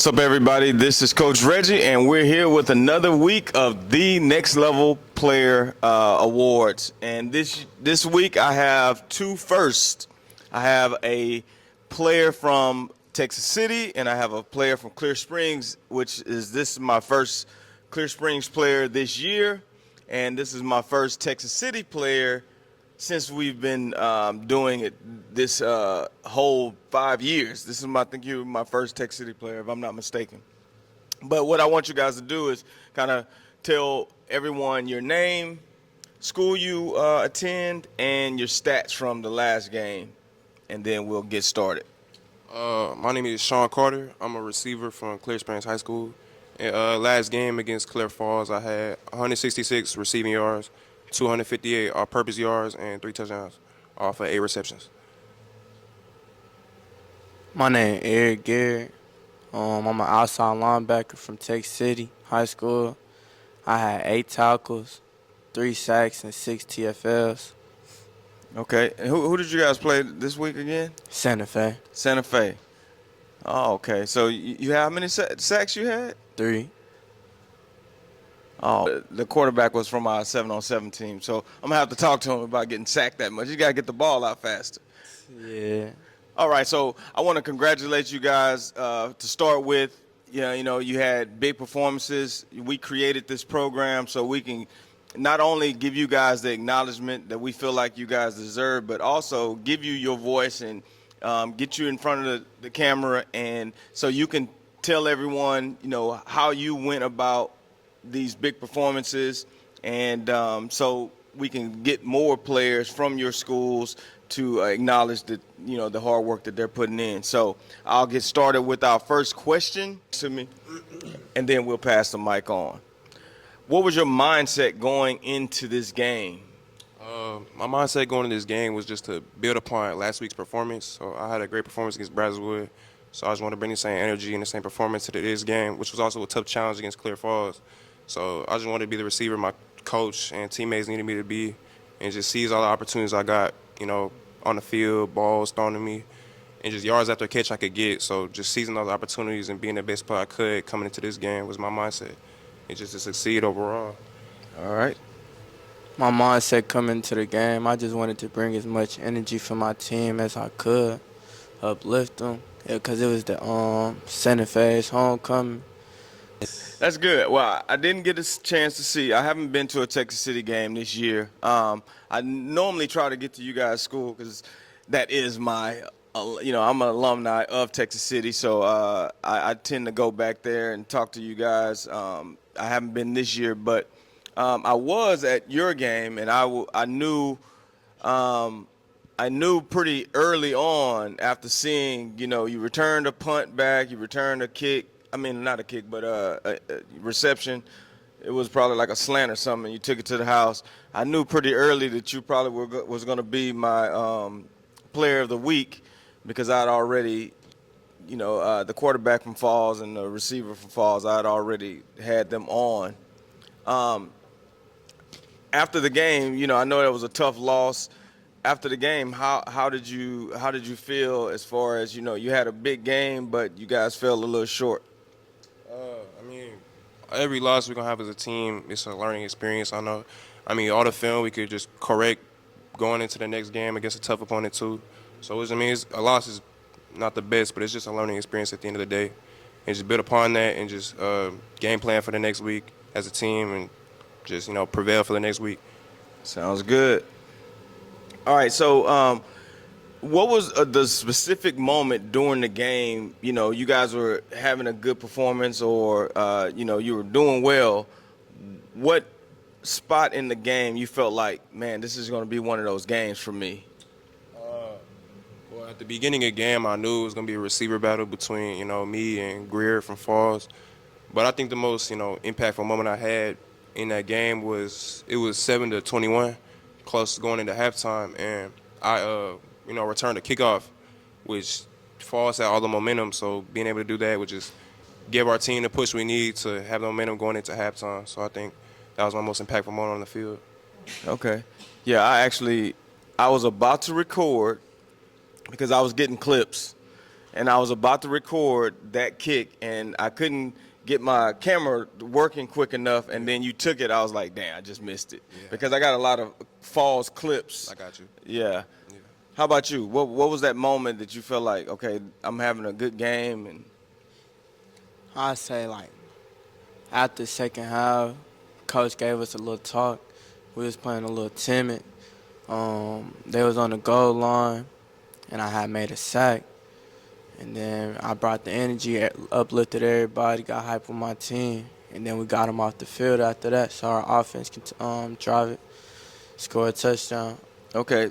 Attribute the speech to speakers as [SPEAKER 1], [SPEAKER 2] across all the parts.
[SPEAKER 1] What's up, everybody? This is Coach Reggie, and we're here with another week of the Next Level Player Awards. And this week, I have two firsts. I have a player from Texas City, and I have a player from Clear Springs, this is my first Clear Springs player this year, and this is my first Texas City player since we've been doing it this whole 5 years. This is I think you're my first Tech City player, if I'm not mistaken. But what I want you guys to do is kind of tell everyone your name, school you attend, and your stats from the last game, and then we'll get started.
[SPEAKER 2] My name is Sean Carter. I'm a receiver from Clear Springs High School. And, last game against Clear Falls, I had 166 receiving yards, 258 all-purpose yards, and 3 touchdowns off of 8 receptions.
[SPEAKER 3] My name is Eric Garrett. I'm an outside linebacker from Texas City High School. I had 8 tackles, 3 sacks, and 6 TFLs.
[SPEAKER 1] Okay, and who did you guys play this week again?
[SPEAKER 3] Santa Fe,
[SPEAKER 1] Santa Fe. Oh, okay. So you have how many sacks you had?
[SPEAKER 3] 3.
[SPEAKER 1] Oh, the quarterback was from our 7-on-7 team, so I'm going to have to talk to him about getting sacked that much. You got to get the ball out faster.
[SPEAKER 3] Yeah.
[SPEAKER 1] All right, so I want to congratulate you guys to start with. You had big performances. We created this program so we can not only give you guys the acknowledgement that we feel like you guys deserve, but also give you your voice and get you in front of the camera, and so you can tell everyone, how you went about these big performances, and so we can get more players from your schools to acknowledge the hard work that they're putting in. So I'll get started with our first question to me, and then we'll pass the mic on. What was your mindset going into this game?
[SPEAKER 2] My mindset going into this game was just to build upon last week's performance. So I had a great performance against Brazowood, so I just want to bring the same energy and the same performance to this game, which was also a tough challenge against Clear Falls. So I just wanted to be the receiver my coach and teammates needed me to be, and just seize all the opportunities I got, on the field, balls thrown to me, and just yards after catch I could get. So just seizing those opportunities and being the best player I could coming into this game was my mindset, and just to succeed overall.
[SPEAKER 1] All right.
[SPEAKER 3] My mindset coming into the game, I just wanted to bring as much energy for my team as I could, uplift them, because it was the Santa Fe's homecoming.
[SPEAKER 1] That's good. Well, I didn't get a chance to see. I haven't been to a Texas City game this year. I normally try to get to you guys' school because that is my, I'm an alumni of Texas City, so I tend to go back there and talk to you guys. I haven't been this year, but I was at your game, and I knew pretty early on after seeing, you returned a punt back, you returned a kick. I mean, not a kick, but a reception. It was probably like a slant or something. You took it to the house. I knew pretty early that you probably was going to be my player of the week because I'd already, the quarterback from Falls and the receiver from Falls, I'd already had them on. After the game, I know that was a tough loss. After the game, how did you feel as far as, you had a big game, but you guys fell a little short?
[SPEAKER 2] Every loss we're going to have as a team, it's a learning experience, I know. All the film we could just correct going into the next game against a tough opponent too. So, a loss is not the best, but it's just a learning experience at the end of the day. And just build upon that and just game plan for the next week as a team and just, prevail for the next week.
[SPEAKER 1] Sounds good. All right, so what was the specific moment during the game, you guys were having a good performance or, you were doing well. What spot in the game you felt like, man, this is going to be one of those games for me?
[SPEAKER 2] Well, at the beginning of the game, I knew it was going to be a receiver battle between, me and Greer from Falls. But I think the most, impactful moment I had in that game was it was 7-21, close going into halftime, and I returned a kickoff, which Falls had all the momentum, so being able to do that would just give our team the push we need to have the momentum going into halftime. So I think that was my most impactful moment on the field.
[SPEAKER 1] Okay. Yeah, I was about to record because I was getting clips, and I was about to record that kick, and I couldn't get my camera working quick enough, and then you took it. I was like, damn, I just missed it.
[SPEAKER 2] Yeah.
[SPEAKER 1] Because I got a lot of false clips.
[SPEAKER 2] I got you.
[SPEAKER 1] Yeah.
[SPEAKER 2] Yeah.
[SPEAKER 1] How about you? What was that moment that you felt like, okay, I'm having a good game? And
[SPEAKER 3] I say like after the second half, coach gave us a little talk. We was playing a little timid. They was on the goal line, and I had made a sack. And then I brought the energy, uplifted everybody, got hype with my team, and then we got them off the field after that. So our offense can drive it, score a touchdown.
[SPEAKER 1] okay,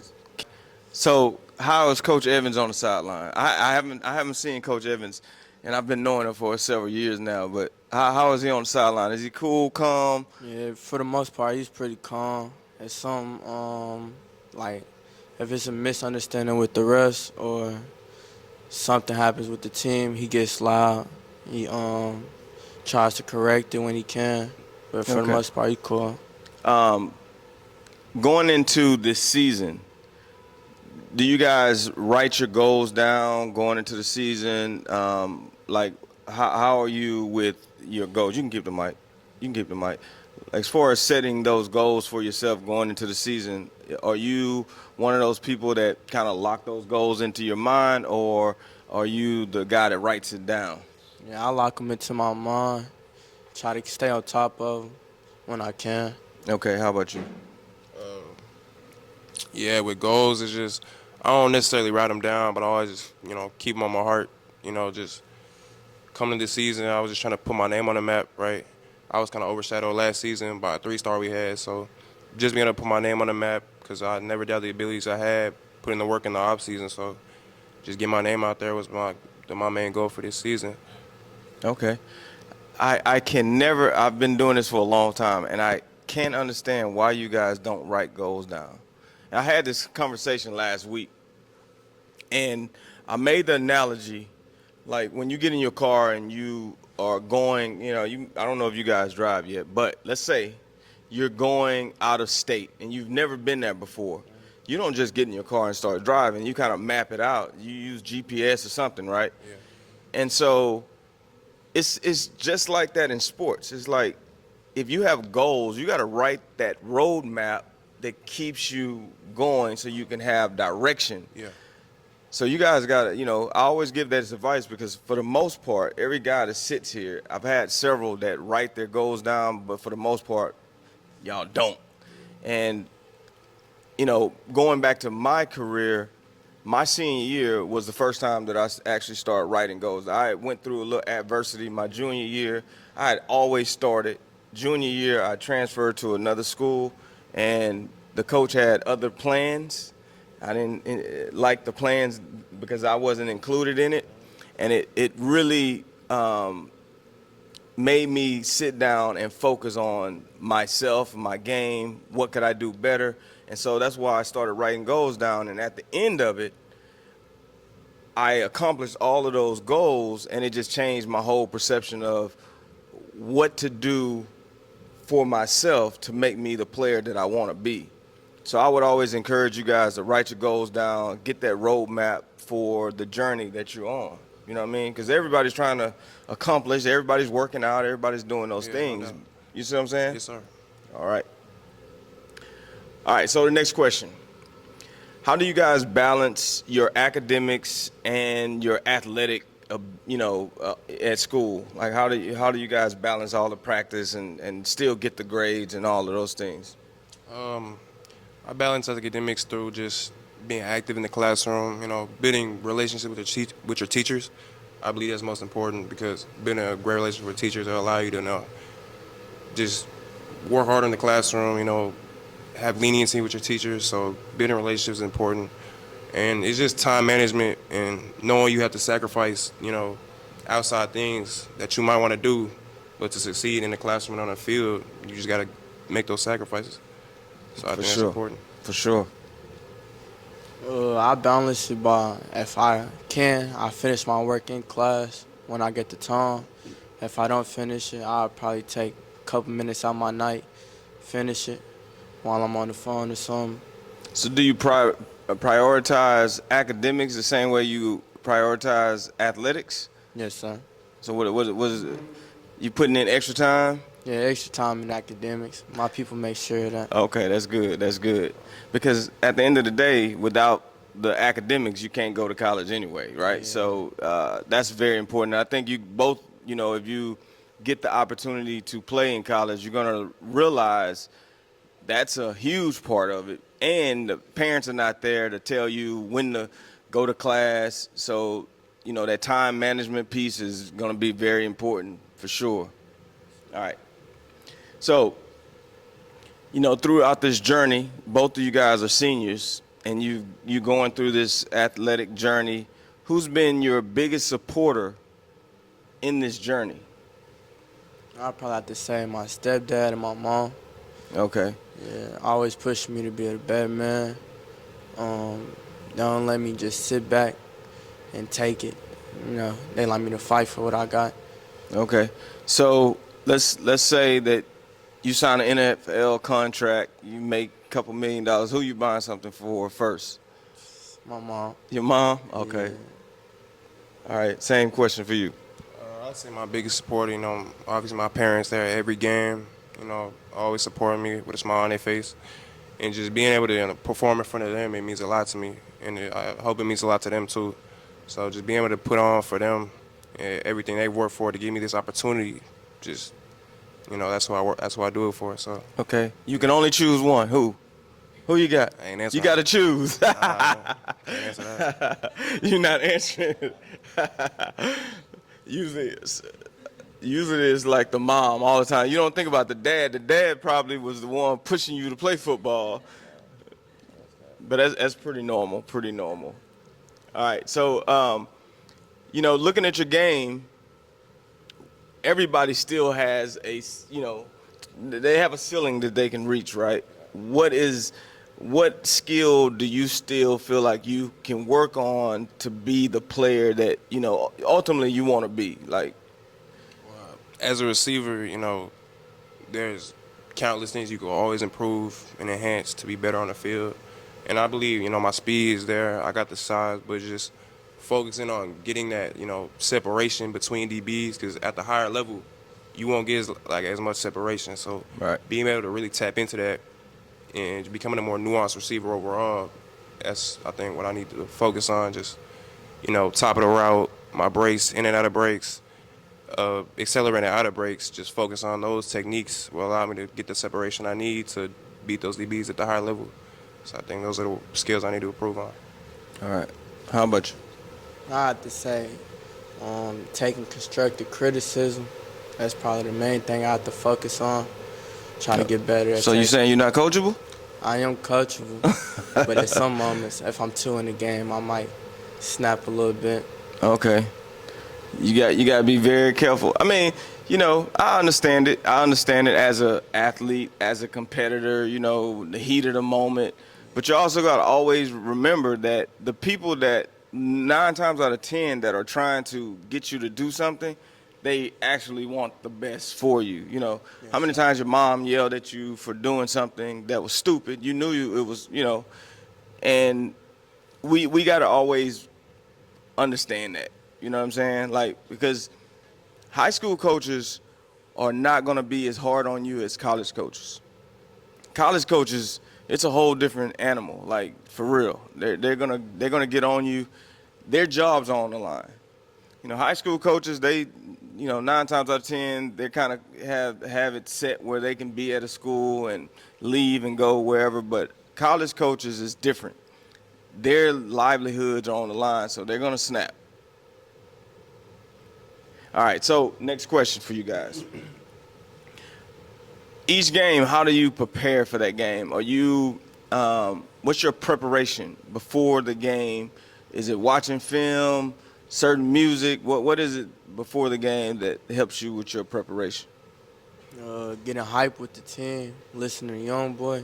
[SPEAKER 1] so how is Coach Evans on the sideline? I haven't seen Coach Evans, and I've been knowing him for several years now. But how is he on the sideline? Is he cool, calm?
[SPEAKER 3] Yeah, for the most part, he's pretty calm. It's some like if it's a misunderstanding with the refs or something happens with the team, he gets loud. He tries to correct it when he can, but for the
[SPEAKER 1] Okay.
[SPEAKER 3] most part, he cool.
[SPEAKER 1] Going into this season, do you guys write your goals down going into the season? Like, how are you with your goals? You can keep the mic. You can keep the mic. As far as setting those goals for yourself going into the season, are you one of those people that kind of lock those goals into your mind, or are you the guy that writes it down?
[SPEAKER 3] Yeah, I lock them into my mind. Try to stay on top of them when I can.
[SPEAKER 1] Okay, how about you?
[SPEAKER 2] Yeah, with goals, it's just I don't necessarily write them down, but I always just keep them on my heart. Just coming this season, I was just trying to put my name on the map, right? I was kind of overshadowed last season by a 3-star we had, so just being able to put my name on the map because I never doubted the abilities I had, putting the work in the off season. So just get my name out there was my main goal for this season.
[SPEAKER 1] Okay. I can never, I've been doing this for a long time, and I can't understand why you guys don't write goals down. I had this conversation last week, and I made the analogy, like when you get in your car and you are going, I don't know if you guys drive yet, but let's say you're going out of state and you've never been there before. You don't just get in your car and start driving. You kind of map it out. You use GPS or something, right?
[SPEAKER 2] Yeah.
[SPEAKER 1] And so it's just like that in sports. It's like if you have goals, you got to write that roadmap that keeps you going so you can have direction.
[SPEAKER 2] Yeah.
[SPEAKER 1] So you guys got to, I always give that as advice because for the most part, every guy that sits here, I've had several that write their goals down, but for the most part, y'all don't. And, going back to my career, my senior year was the first time that I actually started writing goals. I went through a little adversity my junior year. I had always started. Junior year, I transferred to another school, and the coach had other plans. I didn't like the plans because I wasn't included in it, and it really made me sit down and focus on myself, my game, what could I do better, and so that's why I started writing goals down, and at the end of it, I accomplished all of those goals, and it just changed my whole perception of what to do for myself to make me the player that I want to be. So I would always encourage you guys to write your goals down, get that roadmap for the journey that you're on. You know what I mean? Because everybody's trying to accomplish, everybody's working out, everybody's doing those things.
[SPEAKER 2] No doubt.
[SPEAKER 1] You see what I'm saying?
[SPEAKER 2] Yes, sir.
[SPEAKER 1] All right. All right, so the next question. How do you guys balance your academics and your athletic, at school? Like, how do you guys balance all the practice and still get the grades and all of those things?
[SPEAKER 2] I balance academics through just being active in the classroom, building relationships with your teachers. I believe that's most important because building a great relationship with teachers will allow you to just work hard in the classroom, have leniency with your teachers. So building relationships is important. And it's just time management and knowing you have to sacrifice, outside things that you might want to do, but to succeed in the classroom and on the field, you just got to make those sacrifices. So I think that's important.
[SPEAKER 1] For sure.
[SPEAKER 3] I balance it by if I can, I finish my work in class when I get the time. If I don't finish it, I'll probably take a couple minutes out my night, finish it while I'm on the phone or something.
[SPEAKER 1] So do you prioritize academics the same way you prioritize athletics?
[SPEAKER 3] Yes, sir.
[SPEAKER 1] So what is it? You putting in extra time?
[SPEAKER 3] Yeah, extra time in academics. My people make sure of that.
[SPEAKER 1] Okay, that's good. That's good. Because at the end of the day, without the academics, you can't go to college anyway, right?
[SPEAKER 3] Yeah.
[SPEAKER 1] So that's very important. I think you both, if you get the opportunity to play in college, you're going to realize that's a huge part of it. And the parents are not there to tell you when to go to class. So, that time management piece is going to be very important for sure. All right. So, throughout this journey, both of you guys are seniors, and you going through this athletic journey. Who's been your biggest supporter in this journey?
[SPEAKER 3] I'd probably have to say my stepdad and my mom.
[SPEAKER 1] Okay.
[SPEAKER 3] Yeah, always pushing me to be a better man. They don't let me just sit back and take it. They like me to fight for what I got.
[SPEAKER 1] Okay. So let's say that you sign an NFL contract, you make a couple $1 million. Who you buying something for first?
[SPEAKER 3] My mom.
[SPEAKER 1] Your mom? Okay.
[SPEAKER 3] Yeah.
[SPEAKER 1] All right. Same question for you.
[SPEAKER 2] I'd say my biggest supporter, obviously my parents. They're at every game, always supporting me with a smile on their face. And just being able to perform in front of them, it means a lot to me. And I hope it means a lot to them, too. So just being able to put on for them everything they work for to give me this opportunity, just, that's who I work. That's who I do it for. So.
[SPEAKER 1] Okay. You can only choose one. Who you got?
[SPEAKER 2] I ain't answering.
[SPEAKER 1] You got to choose.
[SPEAKER 2] I can't answer that.
[SPEAKER 1] You're not answering. Usually it's like the mom all the time. You don't think about the dad. The dad probably was the one pushing you to play football. But that's pretty normal. Pretty normal. All right. So, looking at your game, everybody still has they have a ceiling that they can reach, right? What skill do you still feel like you can work on to be the player that, ultimately you want to be? Like,
[SPEAKER 2] as a receiver, there's countless things you can always improve and enhance to be better on the field. And I believe, my speed is there. I got the size, but just focusing on getting that, separation between DBs, because at the higher level, you won't get as much separation. So
[SPEAKER 1] right.
[SPEAKER 2] Being able to really tap into that and becoming a more nuanced receiver overall, that's, I think, what I need to focus on. Just, top of the route, my breaks, in and out of breaks, accelerating out of breaks, just focus on those techniques will allow me to get the separation I need to beat those DBs at the higher level. So I think those are the skills I need to improve on.
[SPEAKER 1] All right. How about you?
[SPEAKER 3] I have to say, taking constructive criticism, that's probably the main thing I have to focus on. Try to get better at
[SPEAKER 1] So you saying you're not coachable?
[SPEAKER 3] I am coachable, but at some moments, if I'm too in the game, I might snap a little bit.
[SPEAKER 1] Okay. You got to be very careful. I mean, I understand it. I understand it as an athlete, as a competitor, the heat of the moment. But you also got to always remember that the people that 9 times out of 10 that are trying to get you to do something, they actually want the best for you. Yes. How many times your mom yelled at you for doing something that was stupid? You knew it was, and we got to always understand that. You know what I'm saying? Like, because high school coaches are not going to be as hard on you as college coaches. College coaches, it's a whole different animal. Like, for real, they're gonna get on you. Their job's on the line. High school coaches, they, 9 times out of 10, they kind of have it set where they can be at a school and leave and go wherever. But college coaches is different. Their livelihoods are on the line, so they're gonna snap. All right, so next question for you guys. Each game, how do you prepare for that game? Are you, what's your preparation before the game? Is it watching film, certain music? What is it before the game that helps you with your preparation?
[SPEAKER 3] Getting hype with the team, listening to Young Boy.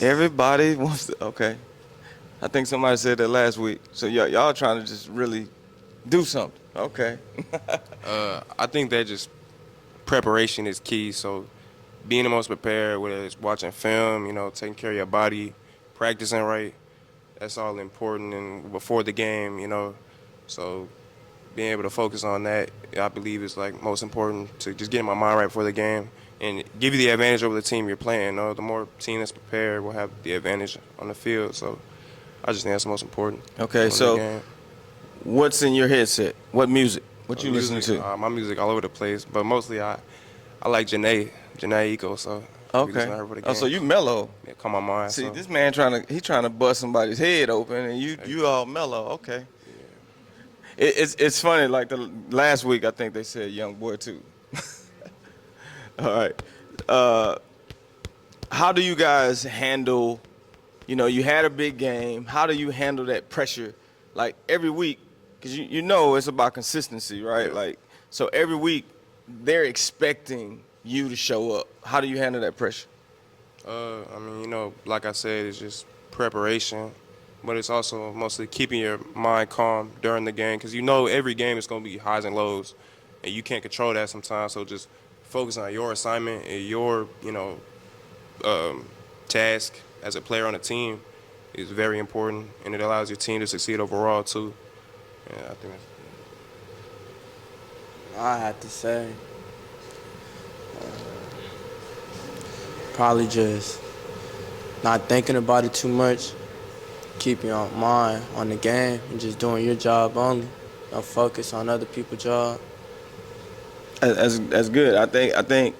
[SPEAKER 1] Everybody wants to, okay. I think somebody said that last week. So y'all trying to just really do something. Okay.
[SPEAKER 2] I think that just preparation is key. So being the most prepared, whether it's watching film, taking care of your body, practicing right, that's all important and before the game, So being able to focus on that, I believe is like most important to just get my mind right before the game and give you the advantage over the team you're playing. The more team that's prepared will have the advantage on the field. So I just think that's the most important.
[SPEAKER 1] Okay, so what's in your headset? What music? What you listening to?
[SPEAKER 2] My music all over the place, but mostly I like Janae Eco. So we listen to her for the game.
[SPEAKER 1] Oh, so you mellow?
[SPEAKER 2] Yeah, come on, mind.
[SPEAKER 1] See,
[SPEAKER 2] so.
[SPEAKER 1] this man trying to bust somebody's head open, and you all mellow. Okay. It's funny. Like the last week, I think they said young boy too. All right. How do you guys handle? You had a big game. How do you handle that pressure? Like every week, because you know it's about consistency, right?
[SPEAKER 2] Yeah.
[SPEAKER 1] Like so every week, they're expecting you to show up. How do you handle that pressure?
[SPEAKER 2] Like I said, it's just preparation, but it's also mostly keeping your mind calm during the game because every game is going to be highs and lows, and you can't control that sometimes. So just focus on your assignment and your, task as a player on a team is very important, and it allows your team to succeed overall too. Yeah, I think
[SPEAKER 3] I have to say, probably just not thinking about it too much, keeping your mind on the game and just doing your job only. Don't focus on other people's job.
[SPEAKER 1] That's good. I think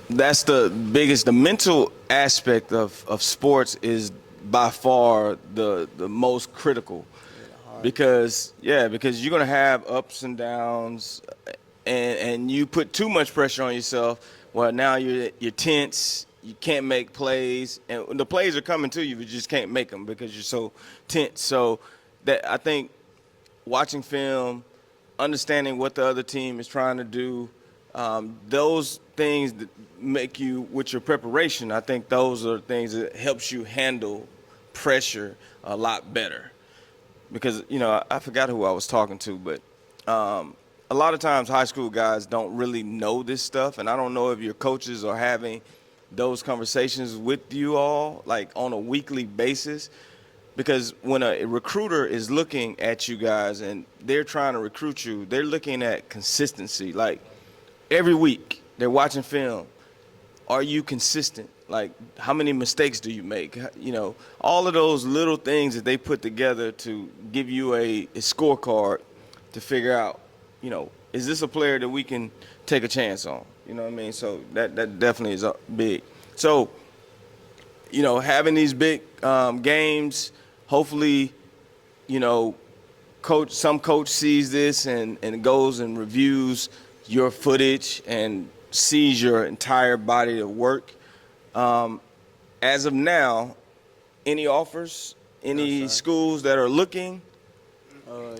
[SPEAKER 1] that's the biggest. The mental aspect of sports is by far the most critical, because you're gonna have ups and downs, and you put too much pressure on yourself. Well, now you're tense. You can't make plays, and the plays are coming to you, but you just can't make them because you're so tense. So that I think watching film, understanding what the other team is trying to do, those things that make you, with your preparation, I think those are things that helps you handle pressure a lot better. Because, I forgot who I was talking to, but a lot of times high school guys don't really know this stuff, and I don't know if your coaches are having those conversations with you all, like on a weekly basis. Because when a recruiter is looking at you guys and they're trying to recruit you, they're looking at consistency. Like every week, they're watching film. Are you consistent? Like how many mistakes do you make? All of those little things that they put together to give you a scorecard to figure out, is this a player that we can take a chance on? You know what I mean? So that definitely is big. So, having these big games, hopefully, some coach sees this and goes and reviews your footage and sees your entire body of work. As of now, any offers, any schools that are looking?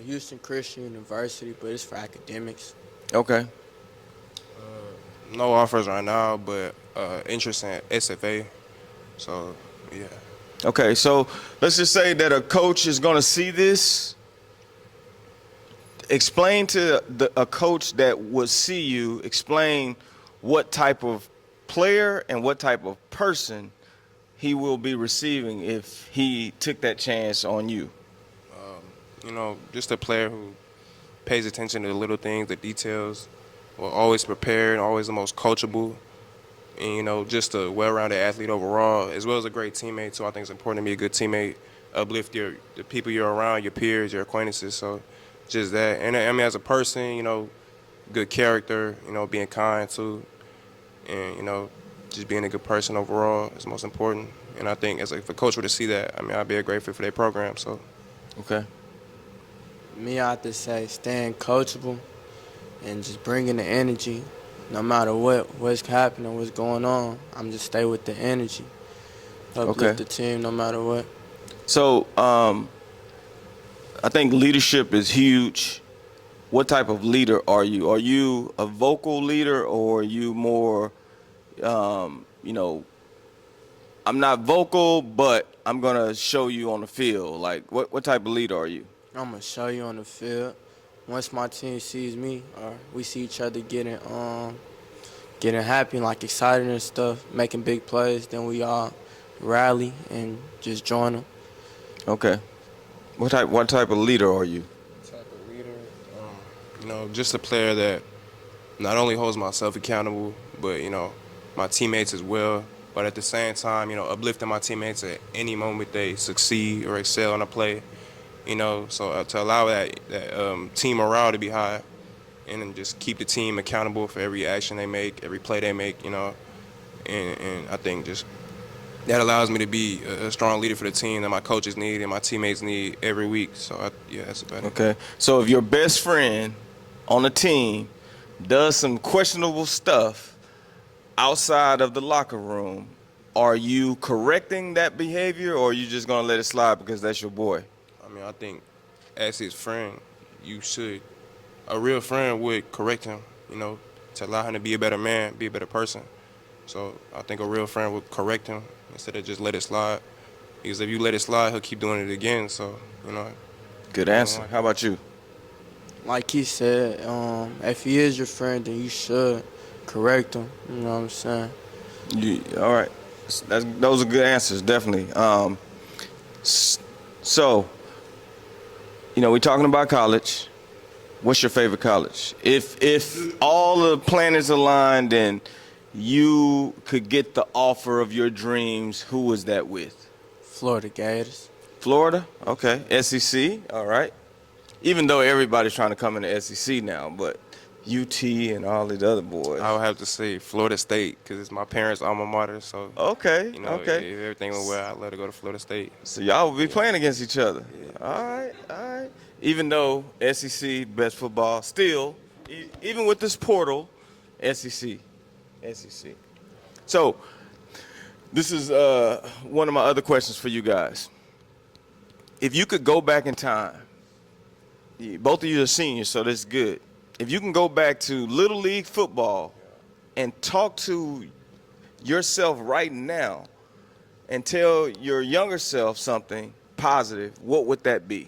[SPEAKER 3] Houston Christian University, but it's for academics.
[SPEAKER 1] Okay.
[SPEAKER 2] No offers right now, but interest in SFA. So, yeah.
[SPEAKER 1] Okay, so let's just say that a coach is going to see this. Explain to a coach that would see you, explain what type of player and what type of person he will be receiving if he took that chance on you.
[SPEAKER 2] Just a player who pays attention to the little things, the details, always prepared, always the most coachable, and, just a well-rounded athlete overall, as well as a great teammate. So I think it's important to be a good teammate, uplift the people you're around, your peers, your acquaintances. So just that. And I mean, as a person, good character, being kind too, and, just being a good person overall is most important. And I think if a coach were to see that, I'd be a great fit for their program. So.
[SPEAKER 1] Okay.
[SPEAKER 3] Me, I have to say staying coachable and just bringing the energy. No matter what's happening, what's going on, I'm just stay with the energy. Uplift the team no matter what.
[SPEAKER 1] So I think leadership is huge. What type of leader are you? Are you a vocal leader, or are you more, I'm not vocal, but I'm going to show you on the field? Like, what type of leader are you?
[SPEAKER 3] I'm going to show you on the field. Once my team sees me, or we see each other getting happy, like excited and stuff, making big plays, then we all rally and just join them.
[SPEAKER 1] Okay. What type of leader are you?
[SPEAKER 2] Type of leader, just a player that not only holds myself accountable, but my teammates as well. But at the same time, uplifting my teammates at any moment they succeed or excel on a play. So to allow that team morale to be high, and then just keep the team accountable for every action they make, every play they make. And I think just that allows me to be a strong leader for the team that my coaches need and my teammates need every week. So, that's about it.
[SPEAKER 1] Okay. So if your best friend on the team does some questionable stuff outside of the locker room, are you correcting that behavior, or are you just going to let it slide because that's your boy?
[SPEAKER 2] I think as his friend, you should. A real friend would correct him, to allow him to be a better man, be a better person. So I think a real friend would correct him instead of just let it slide. Because if you let it slide, he'll keep doing it again. So,
[SPEAKER 1] Good answer. How about you?
[SPEAKER 3] Like he said, if he is your friend, then you should correct him. You know what I'm saying?
[SPEAKER 1] All right. Those are good answers, definitely. So, we're talking about college. What's your favorite college? If all the planets aligned and you could get the offer of your dreams, who was that with?
[SPEAKER 3] Florida Gators.
[SPEAKER 1] Florida? Okay. SEC? All right. Even though everybody's trying to come in the SEC now, but UT and all the other boys.
[SPEAKER 2] I would have to say Florida State because it's my parents' alma mater. So,
[SPEAKER 1] Okay.
[SPEAKER 2] if
[SPEAKER 1] Okay.
[SPEAKER 2] everything went well, I'd let her go to Florida State.
[SPEAKER 1] So y'all will be playing against each other. Yeah. All right. All right. Even though SEC, best football, still, even with this portal, SEC. So, this is one of my other questions for you guys. If you could go back in time, both of you are seniors, so that's good. If you can go back to Little League football and talk to yourself right now and tell your younger self something positive, what would that be?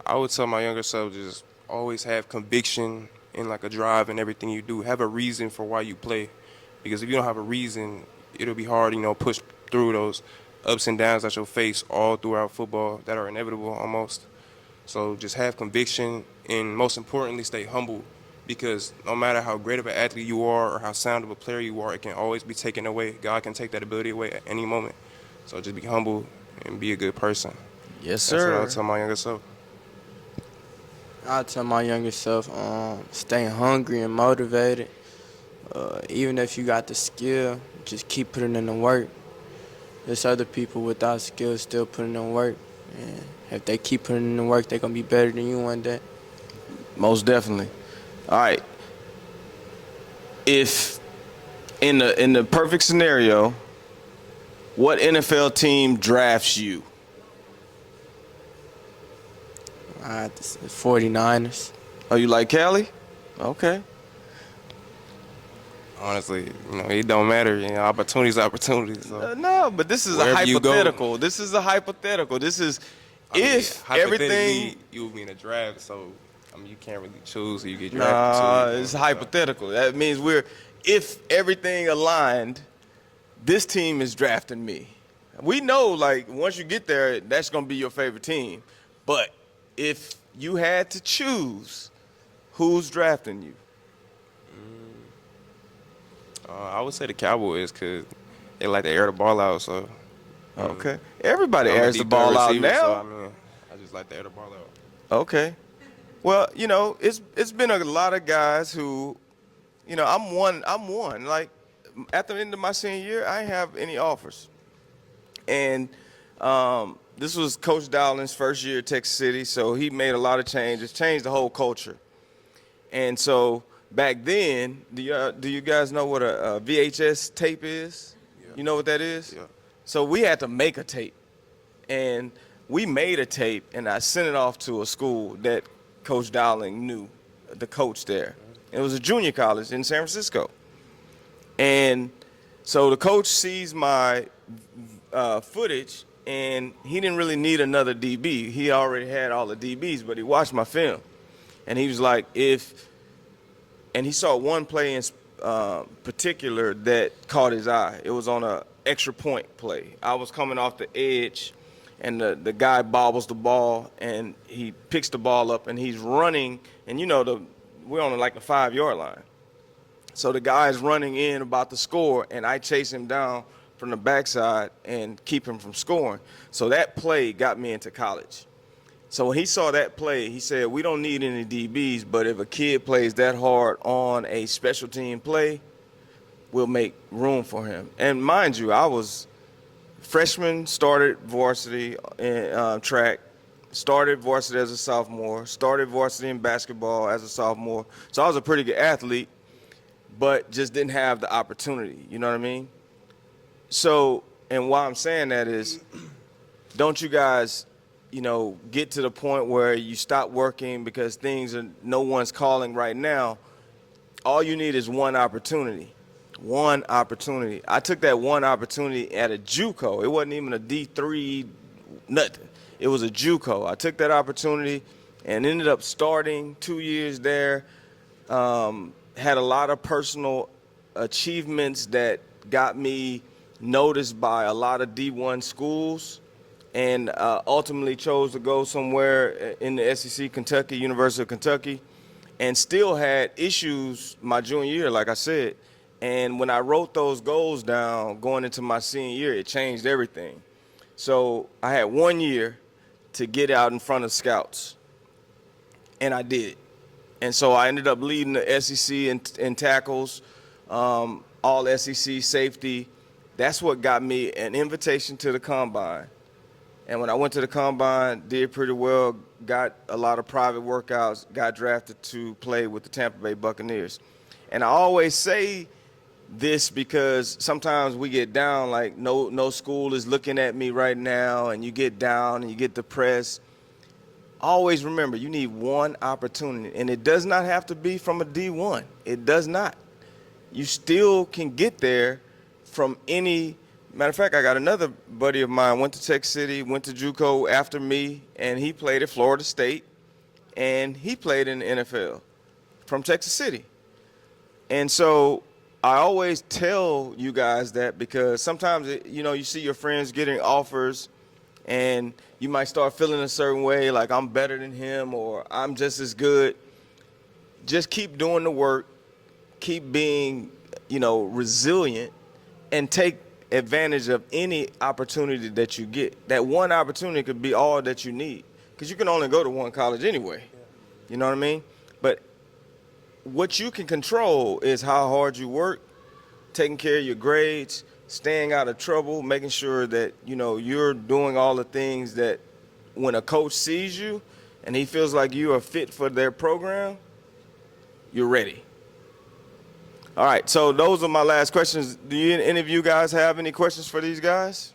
[SPEAKER 2] I would tell my younger self just always have conviction and like a drive in everything you do. Have a reason for why you play, because if you don't have a reason, it'll be hard, push through those ups and downs that you'll face all throughout football that are inevitable almost. So just have conviction and most importantly, stay humble, because no matter how great of an athlete you are or how sound of a player you are, it can always be taken away. God can take that ability away at any moment. So just be humble and be a good person.
[SPEAKER 1] Yes, sir.
[SPEAKER 2] That's what I would tell my younger self.
[SPEAKER 3] I tell my younger self, staying hungry and motivated. Even if you got the skill, just keep putting in the work. There's other people without skill still putting in work. And if they keep putting in the work, they're going to be better than you one day.
[SPEAKER 1] Most definitely. All right. If in the perfect scenario, what NFL team drafts you?
[SPEAKER 3] I have to say 49ers.
[SPEAKER 1] Oh, you like Cali? Okay.
[SPEAKER 2] Honestly, it don't matter. Opportunities. So.
[SPEAKER 1] No, but this is a
[SPEAKER 2] Wherever you go.
[SPEAKER 1] hypothetical. This is a hypothetical. This is if everything.
[SPEAKER 2] You would be in a draft, so you can't really choose who you get
[SPEAKER 1] Nah,
[SPEAKER 2] drafted to.
[SPEAKER 1] it's hypothetical. That means if everything aligned, this team is drafting me. We know, once you get there, that's going to be your favorite team. But if you had to choose, who's drafting you?
[SPEAKER 2] I would say the Cowboys because they like to air the ball out. So
[SPEAKER 1] Okay. Everybody
[SPEAKER 2] I'm a
[SPEAKER 1] airs the
[SPEAKER 2] deep
[SPEAKER 1] ball
[SPEAKER 2] threat
[SPEAKER 1] out
[SPEAKER 2] receiver,
[SPEAKER 1] now.
[SPEAKER 2] So, I just like to air the ball out.
[SPEAKER 1] Okay. Well, it's been a lot of guys who, I'm one. Like, at the end of my senior year, I didn't have any offers. And this was Coach Dowling's first year at Texas City, so he made a lot of changes, changed the whole culture. And so back then, do you guys know what a VHS tape is?
[SPEAKER 2] Yeah.
[SPEAKER 1] You know what that is?
[SPEAKER 2] Yeah.
[SPEAKER 1] So we had to make a tape. And we made a tape, and I sent it off to a school that Coach Dowling knew, the coach there. It was a junior college in San Francisco. And so the coach sees my footage, and he didn't really need another DB. He already had all the DBs, but he watched my film. And he was like, and he saw one play in particular that caught his eye. It was on a extra point play. I was coming off the edge, and the guy bobbles the ball, and he picks the ball up, and he's running, and we're on like the 5-yard line. So the guy's running in about to score, and I chase him down from the backside and keep him from scoring. So that play got me into college. So when he saw that play, he said, we don't need any DBs, but if a kid plays that hard on a special team play, we'll make room for him. And mind you, I was freshman, started varsity in track, started varsity as a sophomore, started varsity in basketball as a sophomore. So I was a pretty good athlete, but just didn't have the opportunity, you know what I mean? So, and why I'm saying that is, don't you guys, get to the point where you stop working because no one's calling right now. All you need is one opportunity. One opportunity. I took that one opportunity at a JUCO. It wasn't even a D3, nothing. It was a JUCO. I took that opportunity and ended up starting 2 years there. Had a lot of personal achievements that got me noticed by a lot of D1 schools, and ultimately chose to go somewhere in the SEC, Kentucky, University of Kentucky, and still had issues my junior year, like I said. And when I wrote those goals down going into my senior year, it changed everything. So I had 1 year to get out in front of scouts, and I did. And so I ended up leading the SEC in tackles, all SEC safety. That's what got me an invitation to the combine. And when I went to the combine, did pretty well, got a lot of private workouts, got drafted to play with the Tampa Bay Buccaneers. And I always say this because sometimes we get down, like no school is looking at me right now, and you get down and you get depressed. Always remember, you need one opportunity, and it does not have to be from a D1. It does not. You still can get there from any. Matter of fact, I got another buddy of mine, went to Tech City, went to JUCO after me, and he played at Florida State, and he played in the NFL from Texas City. And so I always tell you guys that because sometimes, you see your friends getting offers, and you might start feeling a certain way, like I'm better than him or I'm just as good. Just keep doing the work, keep being, resilient, and take advantage of any opportunity that you get. That one opportunity could be all that you need, because you can only go to one college anyway. You know what I mean? But what you can control is how hard you work, taking care of your grades, staying out of trouble, making sure that, you're doing all the things that when a coach sees you and he feels like you are fit for their program, you're ready. All right, so those are my last questions. Do any of you guys have any questions for these guys?